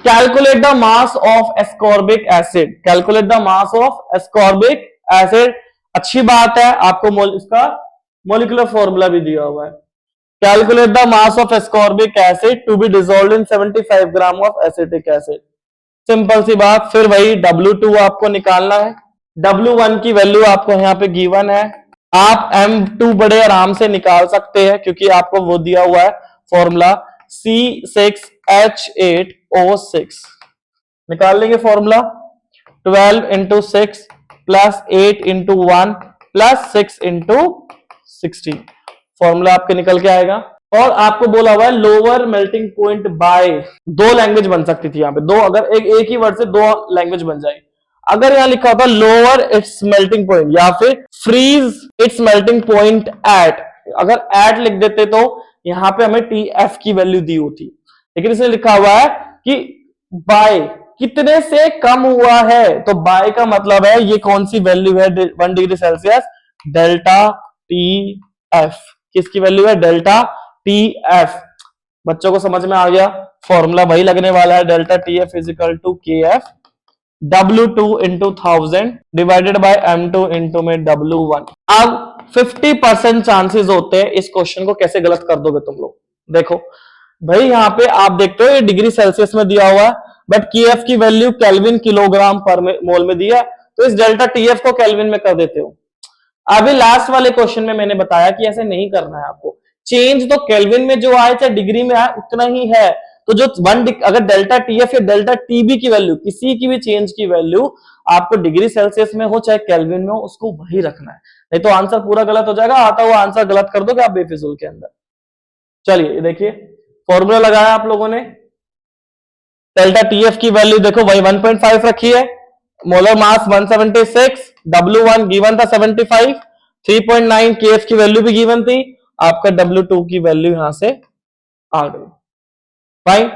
Calculate the mass of ascorbic acid, calculate the mass of ascorbic acid. अच्छी बात है, आपको इसका मोलिकुलर फॉर्मूला भी दिया हुआ है। Calculate the mass of ascorbic acid to be dissolved in 75 gram of acetic acid. Simple सी बात, फिर वही W2 आपको निकालना है। W1 की वैल्यू आपको यहाँ पे गिवन है, आप M2 बड़े आराम से निकाल सकते हैं क्योंकि आपको वो दिया हुआ है फॉर्मूला C6H8O6। निकाल लेंगे formula 12 into 6 plus 8 into 1 plus 6 into 16। Formula आपके निकल के आएगा। और आपको बोला हुआ है लोअर मेल्टिंग पॉइंट बाय, दो लैंग्वेज बन सकती थी यहाँ पे, दो, अगर एक ही वर्ड से दो लैंग्वेज बन जाए। अगर यहाँ लिखा होता लोअर इट्स मेल्टिंग पॉइंट या फिर freeze its melting point at, अगर एट लिख देते तो यहाँ पे हमें TF की वैल्यू दी होती, लेकिन इसमें लिखा हुआ है कि बाय कितने से कम हुआ है, तो बाय का मतलब है ये कौन सी वैल्यू है 1 डिग्री सेल्सियस, डेल्टा TF। किसकी वैल्यू है, डेल्टा TF। बच्चों को समझ में आ गया, फॉर्मूला वही लगने वाला है, delta TF is equal to KF W2 into 1000 divided by M2 into में W1। अब 50% चांसेस होते हैं, इस क्वेश्चन को कैसे गलत कर दोगे तुम लोग। देखो भाई, यहाँ पे आप देखते हो ये डिग्री सेल्सियस में दिया हुआ है, बट KF की वैल्यू केल्विन किलोग्राम पर मोल में दिया है, तो इस डेल्टा TF को केल्विन में कर देते हो। अभी लास्ट वाले क्वेश्चन में मैंने बताया कि ऐसे नहीं करना है आपको, चेंज तो केल्विन में जो आए चाहे डिग्री में आए उतना ही है, तो जो अगर डेल्टा TF या डेल्टा TB की वैल्यू, किसी की भी चेंज की वैल्यू आपको डिग्री सेल्सियस में हो चाहे केल्विन में हो, उसको वही रखना है, नहीं तो आंसर पूरा गलत हो जाएगा। आता हुआ आंसर गलत कर दोगे आप बेफिजूल के अंदर। चलिए देखिए फॉर्मूला लगाया आप लोगों ने, डेल्टा TF की वैल्यू देखो वही 1.5 रखी है, मोलर मास 176, W1 गिवन था 75, 3.9 KF की वैल्यू भी गिवन थी, आपका W2 की वैल्यू यहां से आ गई। फाइन,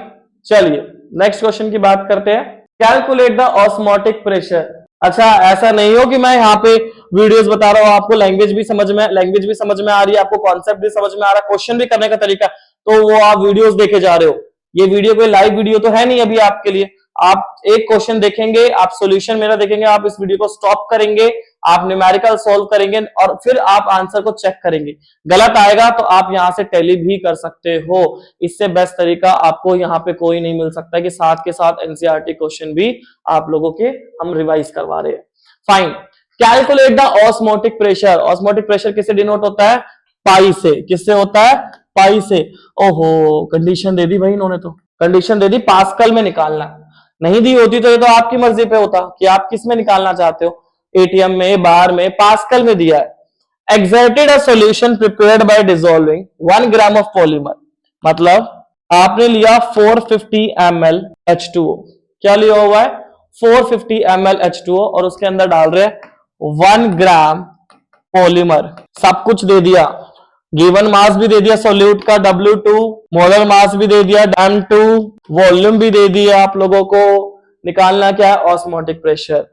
चलिए नेक्स्ट क्वेश्चन की बात करते हैं। Calculate the osmotic pressure. अच्छा, ऐसा नहीं हो कि मैं यहाँ पे वीडियोस बता रहा हूँ, आपको लैंग्वेज भी समझ में आ रही है, आपको कॉन्सेप्ट भी समझ में आ रहा है, क्वेश्चन भी करने का तरीका, तो वो आप वीडियोस देखे जा रहे हो। ये वीडियो कोई लाइव वीडियो तो है नहीं अभी आपके लिए, आप एक क्वेश्चन देखेंगे, आप सॉल्यूशन मेरा देखेंगे, आप इस वीडियो को स्टॉप करेंगे, आप न्यूमेरिकल सॉल्व करेंगे और फिर आप आंसर को चेक करेंगे। गलत आएगा तो आप यहां से टैली भी कर सकते हो। इससे बेस्ट तरीका आपको यहाँ पे कोई नहीं मिल सकता कि साथ के साथ एनसीईआरटी क्वेश्चन भी आप लोगों के हम रिवाइज करवा रहे हैं। Fine, calculate the osmotic pressure. Osmotic pressure किससे डिनोट होता है, पाई से। किससे होता है, पाई से। ओहो, कंडीशन दे दी भाई इन्होंने, तो कंडीशन दे दी पास्कल में निकालना, नहीं दी होती तो ये तो आपकी मर्जी पे होता कि आप किस में निकालना चाहते हो, एटीएम में, बार में, पास्कल में दिया है। Exerted a solution prepared by dissolving 1 gram of polymer, मतलब आपने लिया 450 ml H2O। क्या लिया हुआ है, 450 ml H2O, और उसके अंदर डाल रहे हैं 1 ग्राम पॉलीमर। सब कुछ दे दिया, गिवन मास भी दे दिया सॉल्यूट का W2, मोलर मास भी दे दिया M2, वॉल्यूम भी दे दिया आप लोगों को। निकालना क्या है, osmotic pressure.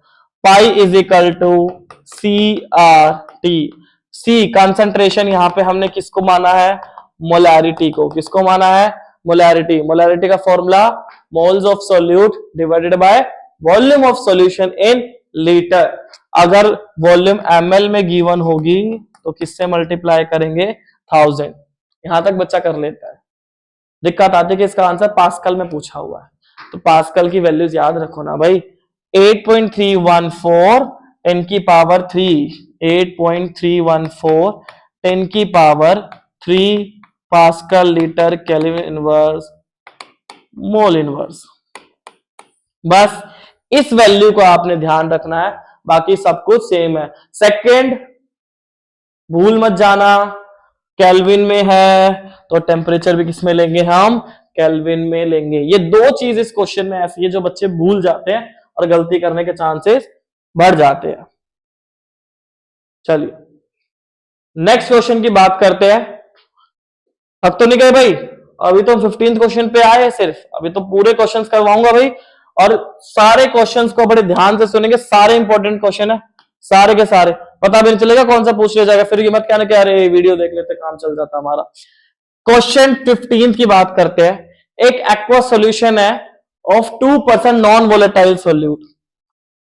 Pi is equal to CRT। C concentration, यहां पे हमने किसको माना है, मोलैरिटी को। किसको माना है, मोलैरिटी। मोलैरिटी का formula moles of solute divided by volume of solution in litre. अगर वॉल्यूम ml में गिवन होगी तो किससे मल्टीप्लाई करेंगे, 1000। यहां तक बच्चा कर लेता है। दिक्कत आती है कि इसका आंसर पास्कल में पूछा हुआ है, तो पास्कल की वैल्यूज याद रखो ना भाई। 8.314 10 की पावर 3, 8.314 10 की power 3 pascal litre kelvin inverse mole inverse. बस इस वैल्यू को आपने ध्यान रखना है, बाकी सब कुछ सेम है। सेकंड भूल मत जाना, केल्विन में है तो टेम्परेचर भी किसमें लेंगे हम, केल्विन में लेंगे। ये दो चीज इस क्वेश्चन में ऐसी है जो बच्चे भूल जाते हैं और गलती करने के चांसेस बढ़ जाते हैं। चलिए नेक्स्ट क्वेश्चन की बात करते हैं। थक तो नहीं गए भाई, अभी तो 15th क्वेश्चन पे आए सिर्फ, अभी तो पूरे क्वेश्चंस करवाऊंगा भाई, और सारे क्वेश्चंस को बड़े ध्यान से सुनेंगे, सारे इंपॉर्टेंट क्वेश्चन है, सारे के सारे। पता भी नहीं चलेगा कौन सा पूछ लिया जाएगा, फिर ये मत कहना कि अरे वीडियो देख लेते काम चल जाता हमारा। क्वेश्चन 15 की बात करते हैं। एक एक्वा सॉल्यूशन है ऑफ 2% नॉन वोलेटाइल सोल्यूट।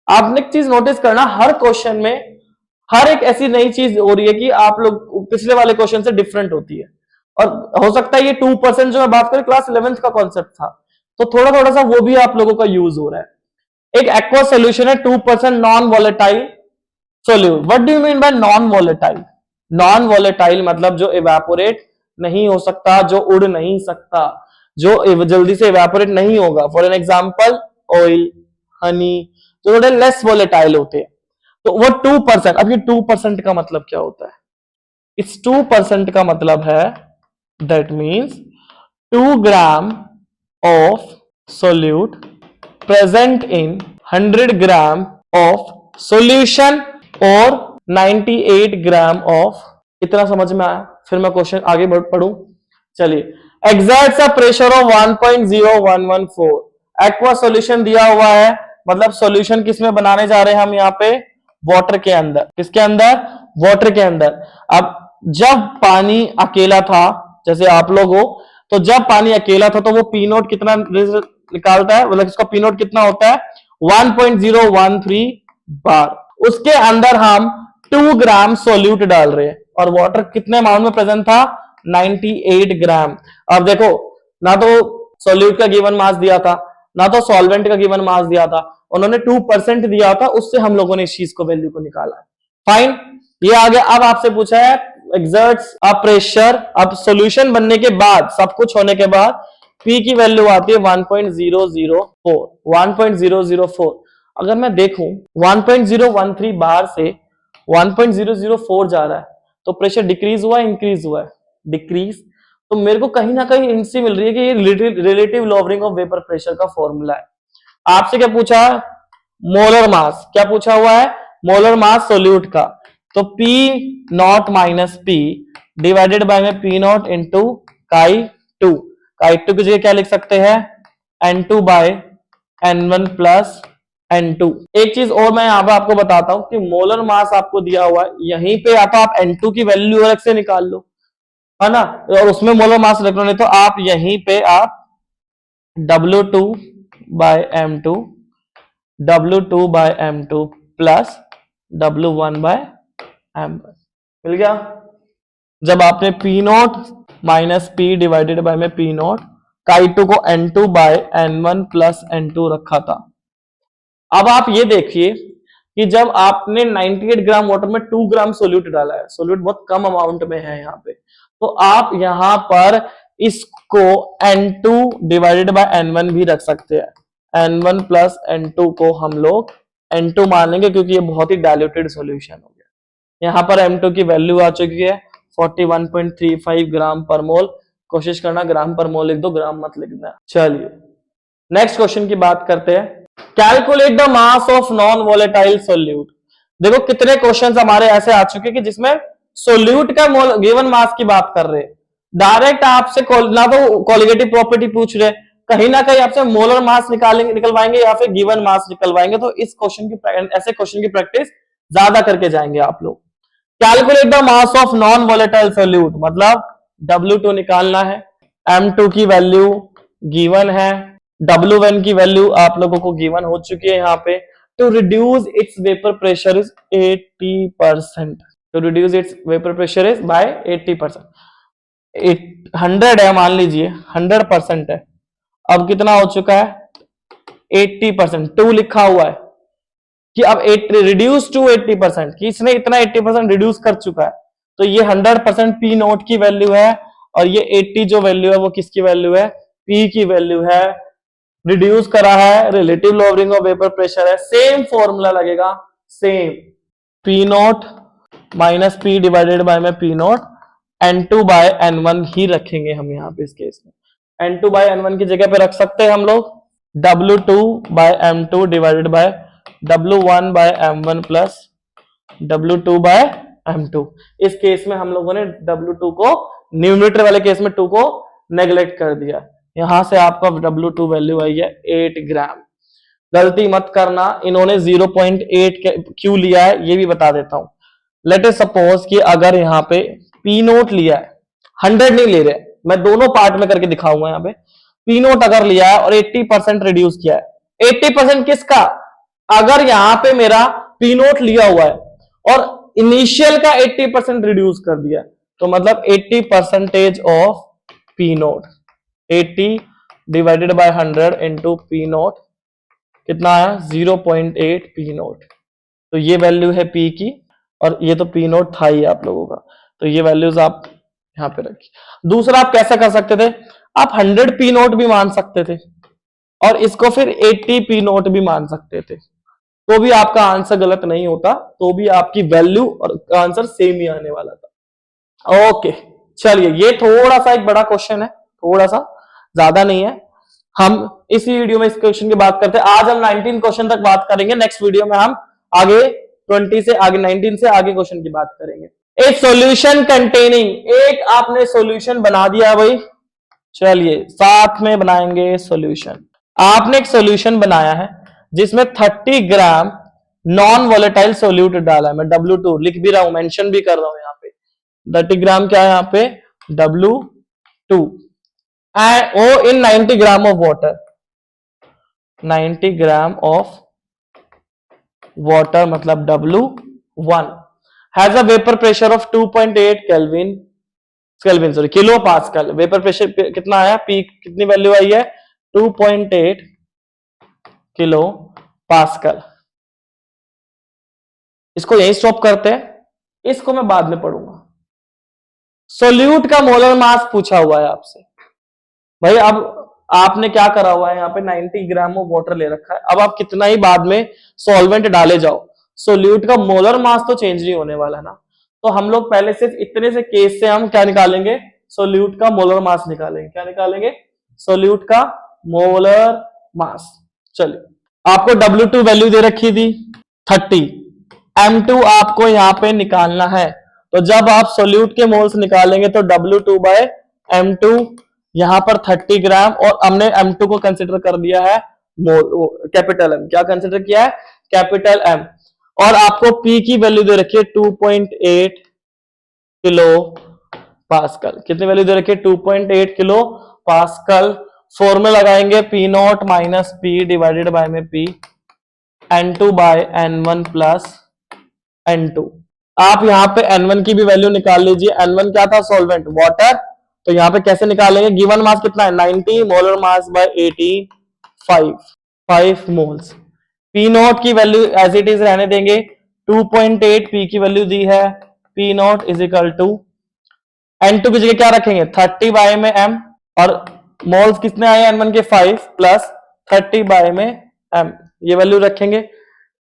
आपने एक चीज नोटिस करना, हर क्वेश्चन में हर एक ऐसी नई चीज हो रही है कि आप लोग पिछले वाले क्वेश्चन से डिफरेंट होती है। और हो सकता है ये 2% जो मैं बात करें क्लास 11th का कॉन्सेप्ट था, तो थोड़ा थोड़ा सा वो भी आप लोगों का यूज हो रहा है। एक एक्वा सोल्यूशन है 2% non volatile solute. What do you mean by non volatile? Non volatile मतलब जो इवेपोरेट नहीं हो सकता, जो उड़ नहीं सकता, जो जल्दी से इवेपोरेट नहीं होगा। For an example oil, Honey, जो थोड़े लेस वोलेटाइल होते हैं। तो वो 2%। अब ये 2% का मतलब क्या होता है? इस 2% का मतलब है that means 2 gram of solute present in 100 gram of solution और 98 ग्राम ऑफ। इतना समझ में आया? फिर मैं क्वेश्चन आगे पढ़ूं। चलिए, exerts a pressure of 1.0114। Aqua solution दिया हुआ है, मतलब सॉल्यूशन किसमें बनाने जा रहे हैं हम यहाँ पे? वाटर के अंदर। किसके अंदर? वाटर के अंदर। अब जब पानी अकेला था, जैसे आप लोग हो, तो जब पानी अकेला था तो वो पी नोट कितना निकालता है, मतलब इसका पी नोट कितना होता है? 1.013 बार। उसके अंदर हम 2 ग्राम सोल्यूट डाल रहे हैं और वाटर कितने अमाउंट में प्रेजेंट था? 98 ग्राम। अब देखो, ना तो सोल्यूट का गिवन मास दिया था, ना तो सॉल्वेंट का गिवन मास दिया था, उन्होंने 2% दिया था, उससे हम लोगों ने इस चीज को वैल्यू को निकाला है। फाइन, ये आ गया। अब आपसे पूछा है एक्सर्ट्स अ प्रेशर। अब सॉल्यूशन बनने के बाद, सब कुछ होने के बाद P की वैल्यू आती है 1.004। 1.004 अगर मैं देखूं 1.013 बार से 1.004 जा रहा है, तो प्रेशर डिक्रीज हुआ, इंक्रीज हुआ है? डिक्रीज। तो मेरे को कहीं ना कहीं हिंट सी मिल रही है कि ये relative lowering of vapour pressure का फॉर्मूला है। आपसे क्या पूछा है? Molar mass. क्या पूछा हुआ है? मोलर मास सोल्यूट का। तो P nought minus P divided by में P not into Chi2। Chi2 की जगह क्या लिख सकते हैं? N2 by N1 plus N2। एक चीज और मैं यहां पर आपको बताता हूं कि मोलर मास आपको दिया हुआ है, यहीं पे या तो आप N2 की वैल्यू अलग से निकाल लो, है ना, और उसमें मोलर मास रख लो, नहीं तो आप यहीं पे आप W2 by M2 W2 by M2 plus W1 by M1 मिल गया। जब आपने P nought minus P divided by में P नॉट Chi2 को N2 by N1 plus N2 रखा था। अब आप ये देखिए कि जब आपने 98 ग्राम वाटर में 2 ग्राम सोल्यूट डाला है, सोल्यूट बहुत कम अमाउंट में है यहाँ पे, तो आप यहां पर इसको N2 डिवाइडेड बाय N1 भी रख सकते हैं। N1 प्लस N2 को हम लोग N2 मान लेंगे क्योंकि ये बहुत ही डाइल्यूटेड सॉल्यूशन हो गया। यहां पर M2 की वैल्यू आ चुकी है 41.35 ग्राम पर मोल। कोशिश करना ग्राम पर मोल लिख दो, ग्राम मत लिखना। चलिए नेक्स्ट क्वेश्चन की बात करते हैं। Calculate the mass of non volatile solute. देखो कितने क्वेश्चंस हमारे ऐसे आ चुके कि जिसमें सोल्यूट का गिवन मास की बात कर रहे हैं। डायरेक्ट आपसे ना तो कोलिगेटिव प्रॉपर्टी पूछ रहे, कहीं ना कहीं आपसे मोलर मास निकलवाएंगे या फिर गिवन मास निकलवाएंगे। तो इस क्वेश्चन की ऐसे क्वेश्चन की प्रैक्टिस ज्यादा करके जाएंगे आप लोग। Calculate the mass of non volatile solute मतलब W2 निकालना है, M2 की वैल्यू गिवन है, W1 की वैल्यू आप लोगों को गिवन हो चुकी है यहाँ पे। To reduce its vapour pressure is 80%। To reduce its vapour pressure is by 80%। 100 है, मान लीजिए 100% है। अब कितना हो चुका है? 80%। 2 लिखा हुआ है कि अब रिड्यूस टू 80%, कि इसने इतना 80% रिड्यूस कर चुका है। तो ये 100% P नोट की वैल्यू है और ये 80 जो वैल्यू है वो किसकी वैल्यू है? P की वैल्यू है। रिड्यूस करा है, relative lowering of vapour pressure है। सेम फॉर्मूला लगेगा, same P nought minus P divided by में P nought N2 by N1 ही रखेंगे हम यहाँ पे। इस केस में N2 बाय N1 की जगह पे रख सकते हैं हम लोग W2 by M2 divided by W1 by M1 plus W2 by M2। इस केस में हम लोगों ने W2 को, न्यूमरेटर वाले केस में 2 को नेग्लेक्ट कर दिया। यहां से आपका W2 वैल्यू आई है 8 ग्राम। गलती मत करना, इन्होंने 0.8 क्यों लिया है ये भी बता देता हूं। लेट अस सपोज कि अगर यहाँ पे P नोट लिया है, 100 नहीं ले रहे, मैं दोनों पार्ट में करके दिखाऊंगा यहाँ पे। पी नोट अगर लिया है और 80% रिड्यूस किया है, 80% किसका, अगर यहां पे मेरा पी नोट लिया हुआ है और इनिशियल का 80% रिड्यूस कर दिया, तो मतलब 80% of P note, 80 divided by 100 into P note कितना आया 0.8 पी नोट। तो ये वैल्यू है पी की, और ये तो पी नोट था ही आप लोगों का, तो ये वैल्यूज आप यहां पे रखिए। दूसरा आप कैसा कर सकते थे, आप 100 पी नोट भी मान सकते थे और इसको फिर 80 पी नोट भी मान सकते थे, तो भी आपका आंसर गलत नहीं होता, तो भी आपकी वैल्यू और आंसर सेम ही आने वाला था। ओके चलिए, ये थोड़ा सा एक बड़ा क्वेश्चन है, थोड़ा सा ज्यादा नहीं है, हम इसी वीडियो में इस क्वेश्चन की बात करते हैं। आज हम 19 क्वेश्चन तक बात करेंगे, नेक्स्ट वीडियो में हम आगे 20 से आगे 19 से आगे क्वेश्चन की बात करेंगे। ए सॉल्यूशन कंटेनिंग, एक आपने सॉल्यूशन बना दिया भाई, चलिए साथ में बनाएंगे सॉल्यूशन। आपने एक सॉल्यूशन बनाया है जिसमें 30 ग्राम नॉन वोलेटाइल सोल्यूट डाला है, मैं W2 लिख भी रहा हूं, मेंशन भी कर रहा हूं यहाँ पे, 30 ग्राम क्या है यहाँ पे W2 एंड ओ in 90 gram of water, 90 gram of water मतलब W1 has a vapour pressure of 2.8 kelvin sorry kilo pascal. Vapour pressure कितना आया, पी कितनी वैल्यू आई है 2.8 किलो पास्कल। इसको यही स्टॉप करते हैं, इसको मैं बाद में पढ़ूंगा। सोल्यूट का मोलर मास पूछा हुआ है आपसे भाई, अब आपने क्या करा हुआ है यहाँ पे 90 ग्राम ऑफ वाटर ले रखा है, अब आप कितना ही बाद में सॉल्वेंट डाले जाओ, सोल्यूट का मोलर मास तो चेंज नहीं होने वाला ना, तो हम लोग पहले सिर्फ इतने से केस से हम क्या निकालेंगे, सोल्यूट का मोलर मास निकालेंगे। क्या निकालेंगे, सोल्यूट का मोलर मास। चलिए आपको W2 वैल्यू दे रखी थी 30, M2 आपको यहां पे निकालना है, तो जब आप सोल्यूट के मोल्स निकालेंगे तो W2 बाय M2, यहां पर 30 ग्राम और हमने M2 को कंसिडर कर दिया है मोल, कैपिटल M, क्या कंसिडर किया है कैपिटल M, और आपको P की वैल्यू दे रखी है 2.8 किलो पास्कल। कितनी वैल्यू दे रखी है 2.8 किलो पास्कल। फॉर्मूला लगाएंगे P nought minus P divided by में P N2 by N1 plus N2। आप यहाँ पे N1 की भी वैल्यू निकाल लीजिए, N1 क्या था सॉल्वेंट वाटर, तो यहाँ पे कैसे निकालेंगे, गिवन मास कितना है 90 molar mass by 18 5 moles. P nought की वैल्यू एज इट इज रहने देंगे, 2.8 P की वैल्यू दी है, P nought is equal to N2 की जगह क्या रखेंगे 30 बाय में M, और मोल्स कितने आए N1 के 5 प्लस 30 बाय में M, ये वैल्यू रखेंगे।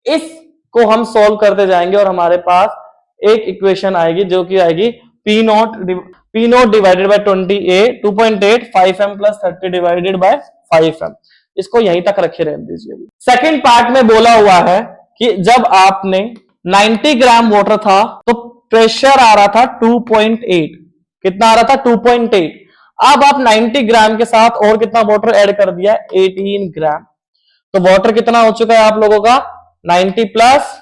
इसको हम सॉल्व करते जाएंगे और हमारे पास एक इक्वेशन आएगी जो कि आएगी P not divided by 2.8 5M plus 30 divided by 5M। इसको यहीं तक रखे रहने दीजिए। सेकंड पार्ट में बोला हुआ है कि जब आपने 90 ग्राम वाटर था तो प्रेशर आ रहा था 2.8, कितना आ रहा था 2.8। अब आप 90 ग्राम के साथ और कितना वाटर ऐड कर दिया 18 ग्राम, तो वाटर कितना हो चुका है आप लोगों का 90 प्लस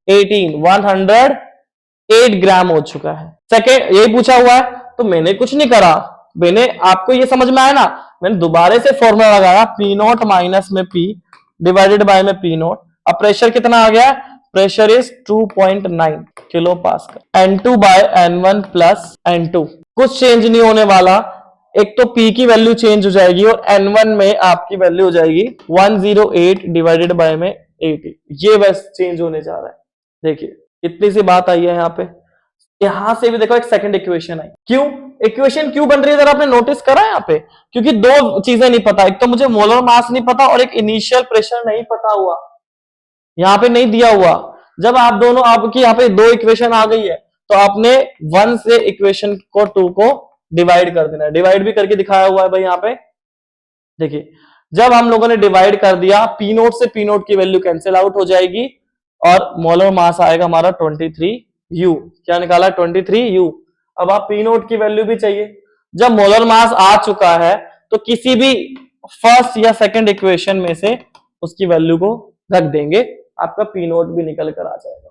18 108 ग्राम हो चुका है। सेकेंड यही पूछा हुआ है, तो मैंने कुछ नहीं करा, मैंने आपको ये समझ में आया ना, मैंने दोबारा से फॉर्मूला लगाया P नॉट माइनस में P डिवाइडेड बाय में P नॉट। अब प्रेशर कितना आ गया, pressure is 2.9 kilo pascal. N2 by N1 plus N2 कुछ चेंज नहीं होने वाला, एक तो P की वैल्यू चेंज हो जाएगी और N1 में आपकी वैल्यू हो जाएगी 108 डिवाइडेड बाय में 80, ये बस चेंज होने जा रहा है। देखिए इतनी सी बात आई है यहाँ पे, यहां से भी देखो एक सेकंड इक्वेशन आई, क्यों इक्वेशन क्यों बन रही है, जरा आपने नोटिस करा यहाँ पे, क्योंकि दो चीजें नहीं पता, एक तो मुझे मोलर मास नहीं पता और एक इनिशियल प्रेशर नहीं पता हुआ, यहाँ पे नहीं दिया हुआ। जब आप दोनों आपकी यहाँ पे दो इक्वेशन आ गई है तो आपने 1 से इक्वेशन को 2 को डिवाइड कर देना है, डिवाइड भी करके दिखाया हुआ है भाई यहाँ पे। देखिए जब हम लोगों ने डिवाइड कर दिया, P नोट से P नोट की वैल्यू कैंसिल आउट हो जाएगी और मोलर मास आएगा हमारा 23U। क्या निकाला 23U। अब आप P नोट की वैल्यू भी चाहिए, जब मोलर मास आ चुका है तो किसी भी फर्स्ट या सेकंड इक्वेशन में से उसकी वैल्यू को रख देंगे, आपका P नोट भी निकल कर आ जाएगा।